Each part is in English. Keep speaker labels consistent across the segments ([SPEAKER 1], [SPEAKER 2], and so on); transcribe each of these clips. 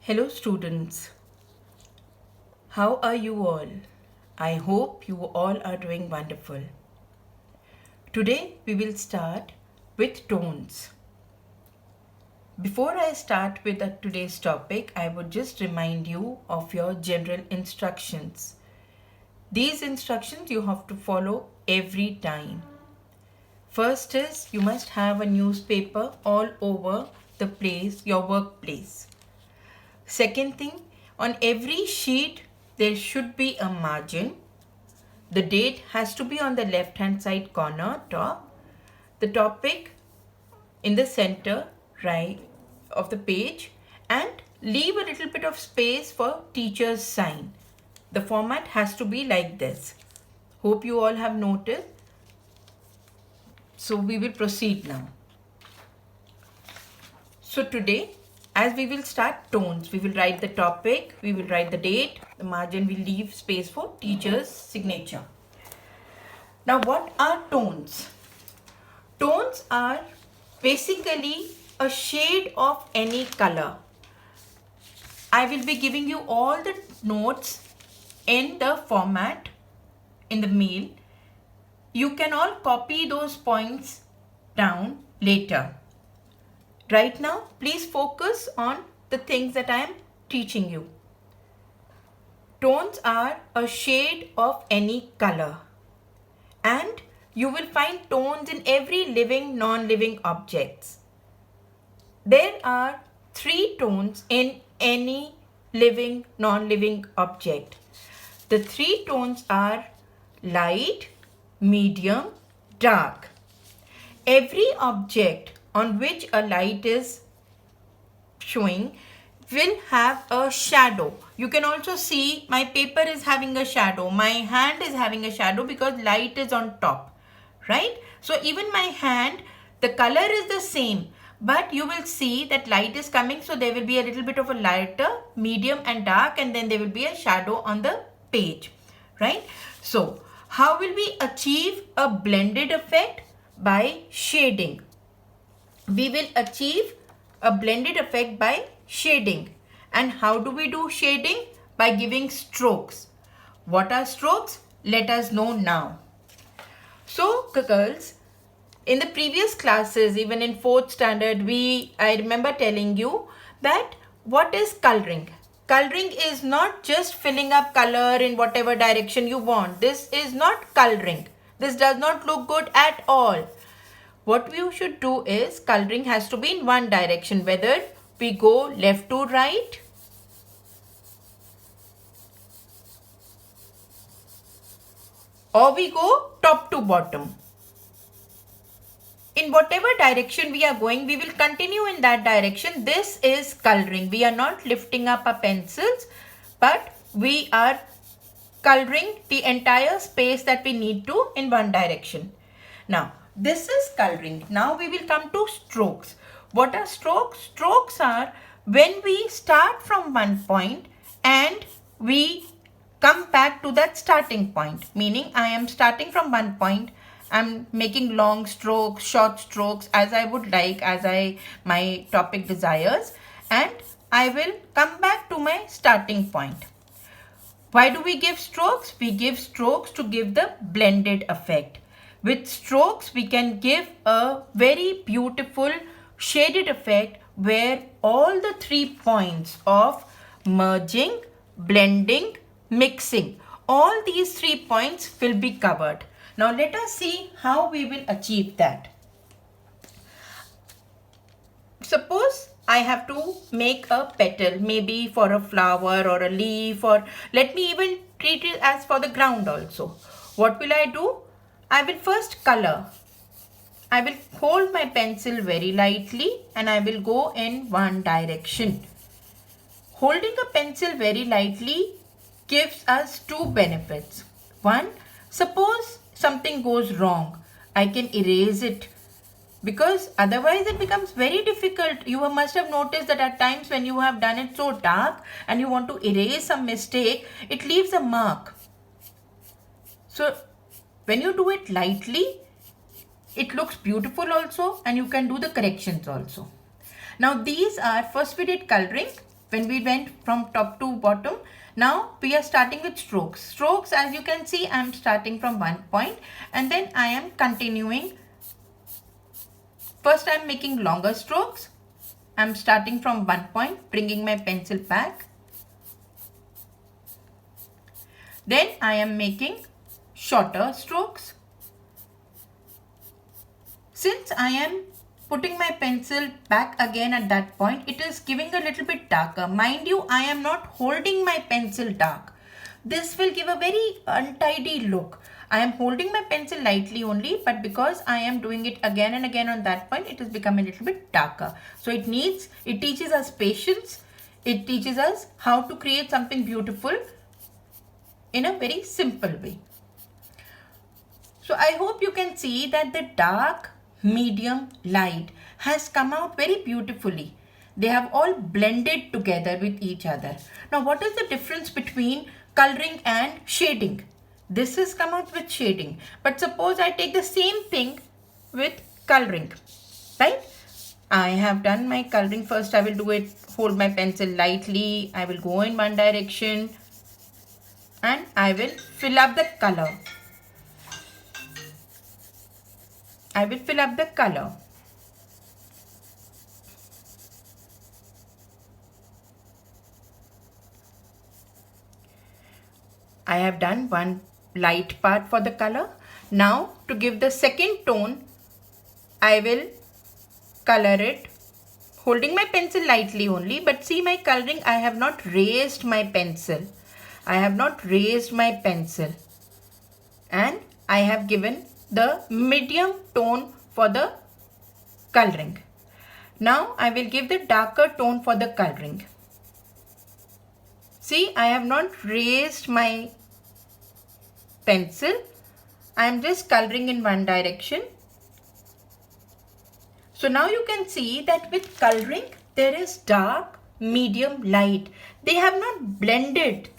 [SPEAKER 1] Hello students, how are you all? I hope you all are doing wonderful. Today we will start with tones. Before I start with today's topic, I would just remind you of your general instructions. These instructions you have to follow every time. First is you must have a newspaper all over the place, your workplace. Second thing, on every sheet there should be a margin. The date has to be on the left hand side corner top. The topic in the center right of the page, and leave a little bit of space for teacher's sign. The format has to be like this. Hope you all have noted. So we will proceed now. So today, as we will start tones, we will write the topic, we will write the date, the margin will leave space for teacher's signature. Now what are tones? Tones are basically a shade of any color. I will be giving you all the notes in the format in the mail. You can all copy those points down later. Right now, please focus on the things that I am teaching you. Tones are a shade of any color, and you will find tones in every living, non-living objects. There are 3 tones in any living, non-living object. The 3 tones are light, medium, dark. Every object on which a light is showing will have a shadow. You can also see my paper is having a shadow. My hand is having a shadow because light is on top, right? So even my hand, the color is the same, but you will see that light is coming. So there will be a little bit of a lighter, medium and dark, and then there will be a shadow on the page, right? So how will we achieve a blended effect? By shading. We will achieve a blended effect by shading. And how do we do shading? By giving strokes. What are strokes? Let us know now. So girls, in the previous classes, even in 4th standard, I remember telling you that what is coloring? Coloring is not just filling up color in whatever direction you want. This is not coloring. This does not look good at all. What we should do is coloring has to be in one direction, whether we go left to right or we go top to bottom. In whatever direction we are going, we will continue in that direction. This is coloring. We are not lifting up our pencils, but we are coloring the entire space that we need to in one direction. Now, this is coloring. Now we will come to strokes. What are strokes? Strokes are when we start from one point and we come back to that starting point. Meaning I am starting from one point. I'm making long strokes, short strokes as I would like, as my topic desires, and I will come back to my starting point. Why do we give strokes? We give strokes to give the blended effect. With strokes, we can give a very beautiful shaded effect where all the 3 points of merging, blending, mixing, all these 3 points will be covered. Now let us see how we will achieve that. Suppose I have to make a petal, maybe for a flower or a leaf, or let me even treat it as for the ground also. What will I do? I will first color. I will hold my pencil very lightly and I will go in one direction. Holding a pencil very lightly gives us 2 benefits. One, suppose something goes wrong, I can erase it, because otherwise it becomes very difficult. You must have noticed that at times when you have done it so dark and you want to erase some mistake, it leaves a mark. So when you do it lightly, it looks beautiful also, and you can do the corrections also. Now these are, first we did coloring, when we went from top to bottom. Now we are starting with strokes. Strokes, as you can see, I am starting from one point and then I am continuing. First I am making longer strokes. I am starting from one point, bringing my pencil back. Then I am making shorter strokes. Since I am putting my pencil back again at that point, it is giving a little bit darker. Mind you, I am not holding my pencil dark. This will give a very untidy look. I am holding my pencil lightly only, but because I am doing it again and again on that point, it has become a little bit darker. So it teaches us patience. It teaches us how to create something beautiful in a very simple way. So I hope you can see that the dark, medium, light has come out very beautifully. They have all blended together with each other. Now what is the difference between coloring and shading? This has come out with shading, but suppose I take the same thing with coloring, right? I have done my coloring. First I will do it, hold my pencil lightly, I will go in one direction and I will fill up the color. I will fill up the color. I have done one light part for the color. Now to give the second tone, I will color it holding my pencil lightly only, but see my coloring, I have not raised my pencil. I have not raised my pencil and I have given the medium tone for the coloring. Now I will give the darker tone for the coloring. See, I have not raised my pencil. I am just coloring in one direction. So now you can see that with coloring there is dark, medium, light. They have not blended.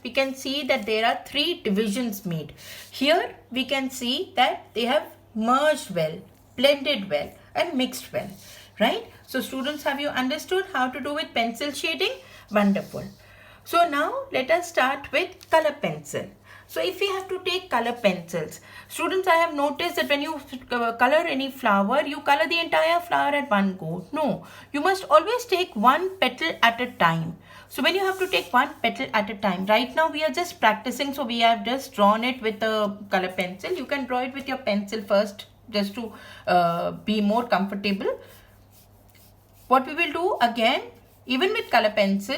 [SPEAKER 1] We can see that there are three divisions made. Here we can see that they have merged well, blended well and mixed well, right? So students, have you understood how to do with pencil shading? Wonderful. So now let us start with color pencil. So if we have to take color pencils, students, I have noticed that when you color any flower, you color the entire flower at one go. No, you must always take one petal at a time. So when you have to take one petal at a time, right now we are just practicing, so we have just drawn it with a color pencil. You can draw it with your pencil first just to be more comfortable. What we will do again, even with color pencil,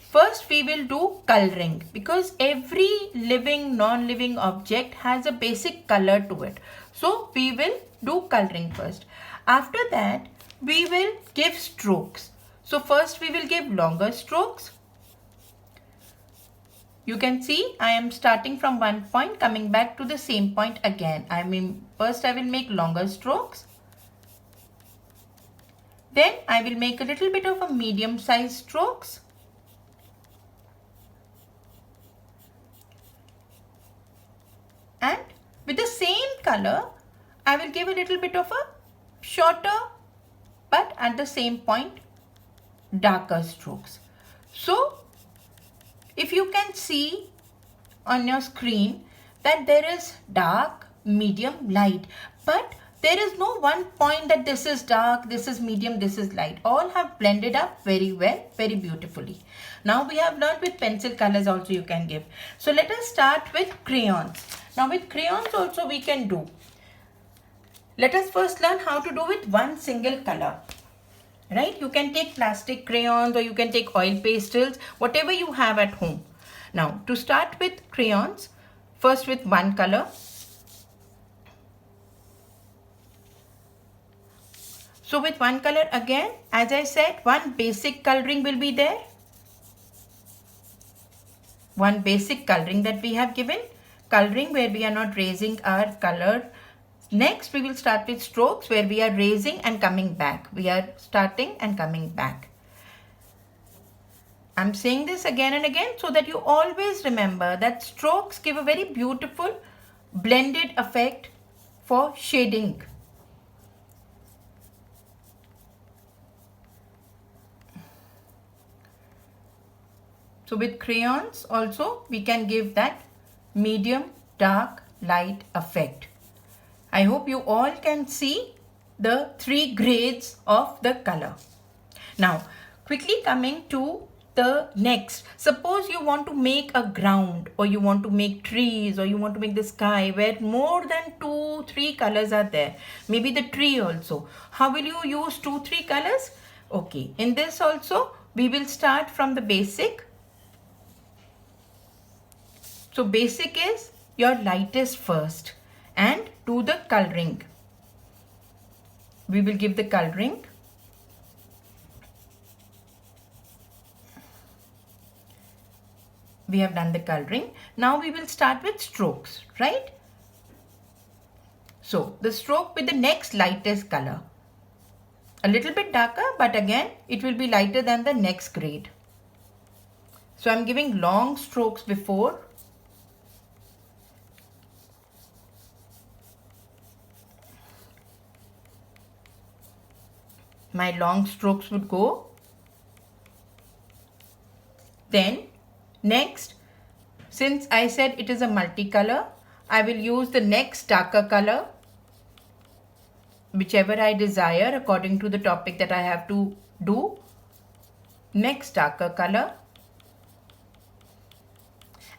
[SPEAKER 1] first we will do coloring, because every living, non-living object has a basic color to it. So we will do coloring first. After that we will give strokes. So first we will give longer strokes. You can see I am starting from one point, coming back to the same point again. First I will make longer strokes. Then I will make a little bit of a medium size strokes. And with the same color, I will give a little bit of a shorter, but at the same point, darker strokes. So if you can see on your screen that there is dark, medium, light, but there is no one point that this is dark, this is medium, this is light. All have blended up very well, very beautifully. Now we have learned with pencil colors also you can give. So let us start with crayons. Now with crayons also we can do. Let us first learn how to do with one single color. Right? You can take plastic crayons or you can take oil pastels, whatever you have at home. Now to start with crayons, first with one color. So with one color again, as I said, one basic coloring will be there. One basic coloring that we have given. Coloring where we are not raising our color. Next we will start with strokes where we are raising and coming back. We are starting and coming back. I'm saying this again and again so that you always remember that strokes give a very beautiful blended effect for shading. So with crayons also we can give that medium, dark, light effect. I hope you all can see the 3 grades of the color. Now quickly coming to the next, suppose you want to make a ground, or you want to make trees, or you want to make the sky where more than 2-3 colors are there, maybe the tree also. How will you use 2-3 colors? Okay, in this also we will start from the basic. So basic is your lightest first, and do the coloring. We will give the coloring. We have done the coloring. Now we will start with strokes, right? So the stroke with the next lightest color. A little bit darker, but again it will be lighter than the next grade. So I'm giving long strokes before. My long strokes would go. Then next, since I said it is a multicolor, I will use the next darker color, whichever I desire according to the topic that I have to do. Next darker color.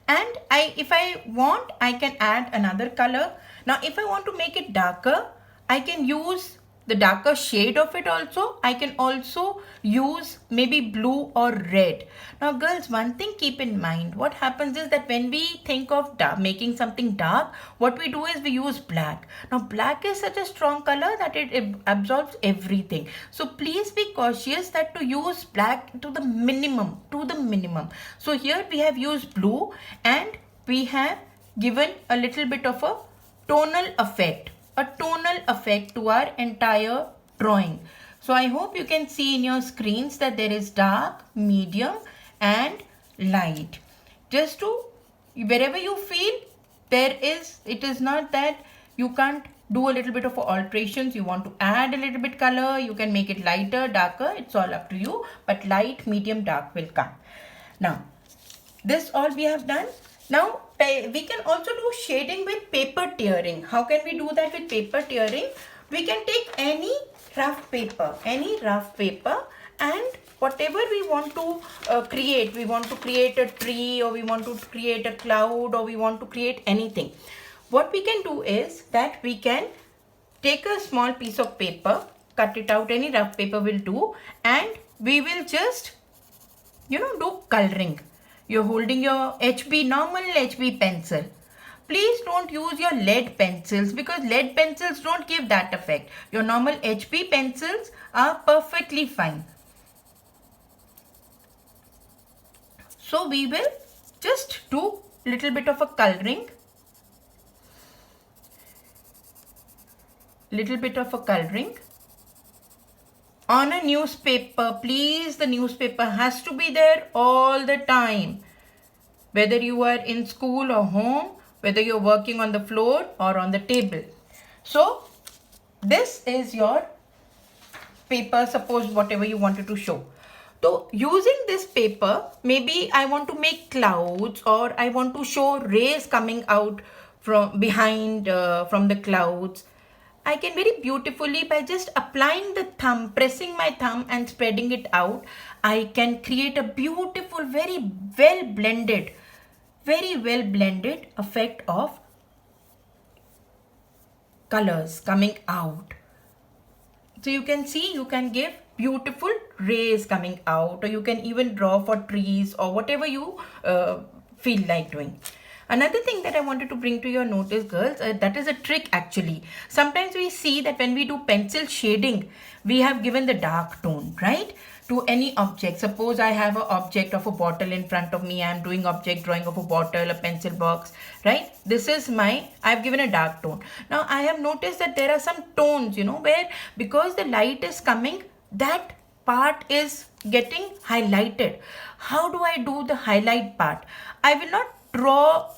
[SPEAKER 1] And if I want, I can add another color. Now if I want to make it darker, I can use the darker shade of it also. I can also use maybe blue or red. Now girls, one thing keep in mind, what happens is that when we think of making something dark, what we do is we use black. Now black is such a strong color that it absorbs everything. So please be cautious that to use black to the minimum, So here we have used blue, and we have given a little bit of a tonal effect to our entire drawing. So I hope you can see in your screens that there is dark, medium and light. Just to wherever you feel there is, it is not that you can't do a little bit of alterations. You want to add a little bit color, you can make it lighter, darker, it's all up to you, but light, medium, dark will come. Now this all we have done. Now we can also do shading with paper tearing. How can we do that with paper tearing? We can take any rough paper, and whatever we want to create, we want to create a tree, or we want to create a cloud, or we want to create anything. What we can do is that we can take a small piece of paper, cut it out, any rough paper will do, and we will just, do coloring. You're holding your normal HB pencil. Please don't use your lead pencils, because lead pencils don't give that effect. Your normal HB pencils are perfectly fine. So we will just do little bit of a coloring. On a newspaper. Please, the newspaper has to be there all the time. Whether you are in school or home, whether you're working on the floor or on the table. So this is your paper, suppose whatever you wanted to show. So using this paper, maybe I want to make clouds, or I want to show rays coming out from behind, from the clouds. I can very beautifully, by just applying the thumb, pressing my thumb and spreading it out, I can create a beautiful, very well blended effect of colors coming out. So you can see, you can give beautiful rays coming out, or you can even draw for trees or whatever you feel like doing. Another thing that I wanted to bring to your notice, girls, that is a trick actually. Sometimes we see that when we do pencil shading, we have given the dark tone, right, to any object. Suppose I have an object of a bottle in front of me. I am doing object drawing of a bottle, a pencil box, right? This is I've given a dark tone. Now I have noticed that there are some tones, where because the light is coming, that part is getting highlighted. How do I do the highlight part? I will not draw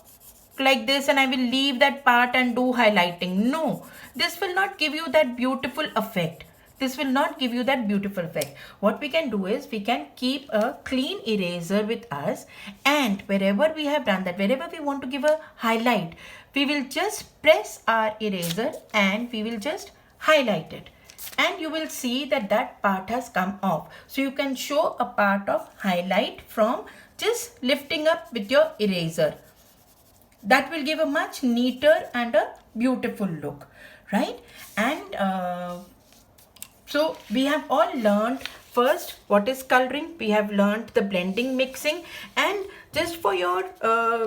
[SPEAKER 1] like this and I will leave that part and do highlighting. No, this will not give you that beautiful effect. this will not give you that beautiful effect. What we can do is we can keep a clean eraser with us, and wherever we have done that, wherever we want to give a highlight, we will just press our eraser and we will just highlight it, and you will see that that part has come off. So you can show a part of highlight from just lifting up with your eraser. That will give a much neater and a beautiful look, right? And so we have all learned first what is coloring. We have learned the blending, mixing, and just for your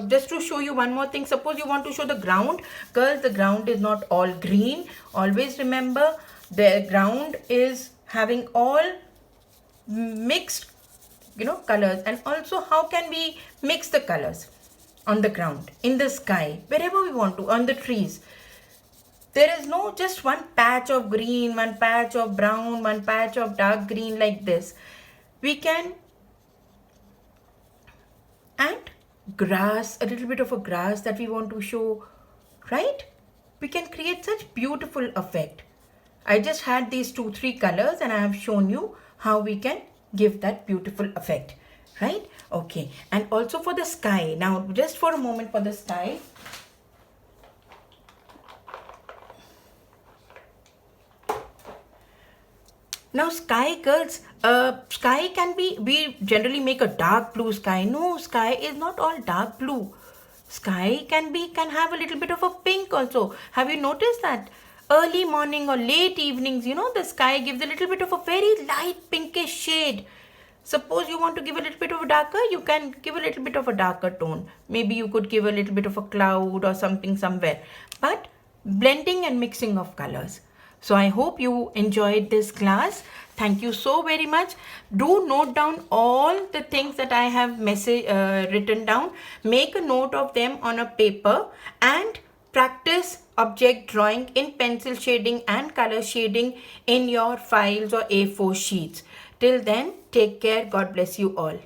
[SPEAKER 1] just to show you one more thing, suppose you want to show the ground. Girls, the ground is not all green. Always remember, the ground is having all mixed colors. And also, how can we mix the colors on the ground, in the sky, wherever we want to, on the trees? There is no just one patch of green, one patch of brown, one patch of dark green like this. We can add grass, a little bit of a grass that we want to show, right? We can create such beautiful effect. I just had these 2-3 colors and I have shown you how we can give that beautiful effect, right? Okay, and also for the sky. Now just for a moment, for the sky, now sky, girls, sky can be, we generally make a dark blue sky. No, sky is not all dark blue. Sky can have a little bit of a pink also. Have you noticed that? Early morning or late evenings, the sky gives a little bit of a very light pinkish shade. Suppose you want to give a little bit of a darker, you can give a little bit of a darker tone. Maybe you could give a little bit of a cloud or something somewhere. But blending and mixing of colors. So I hope you enjoyed this class. Thank you so very much. Do note down all the things that I have written down. Make a note of them on a paper and practice object drawing in pencil shading and color shading in your files or A4 sheets. Till then, take care. God bless you all.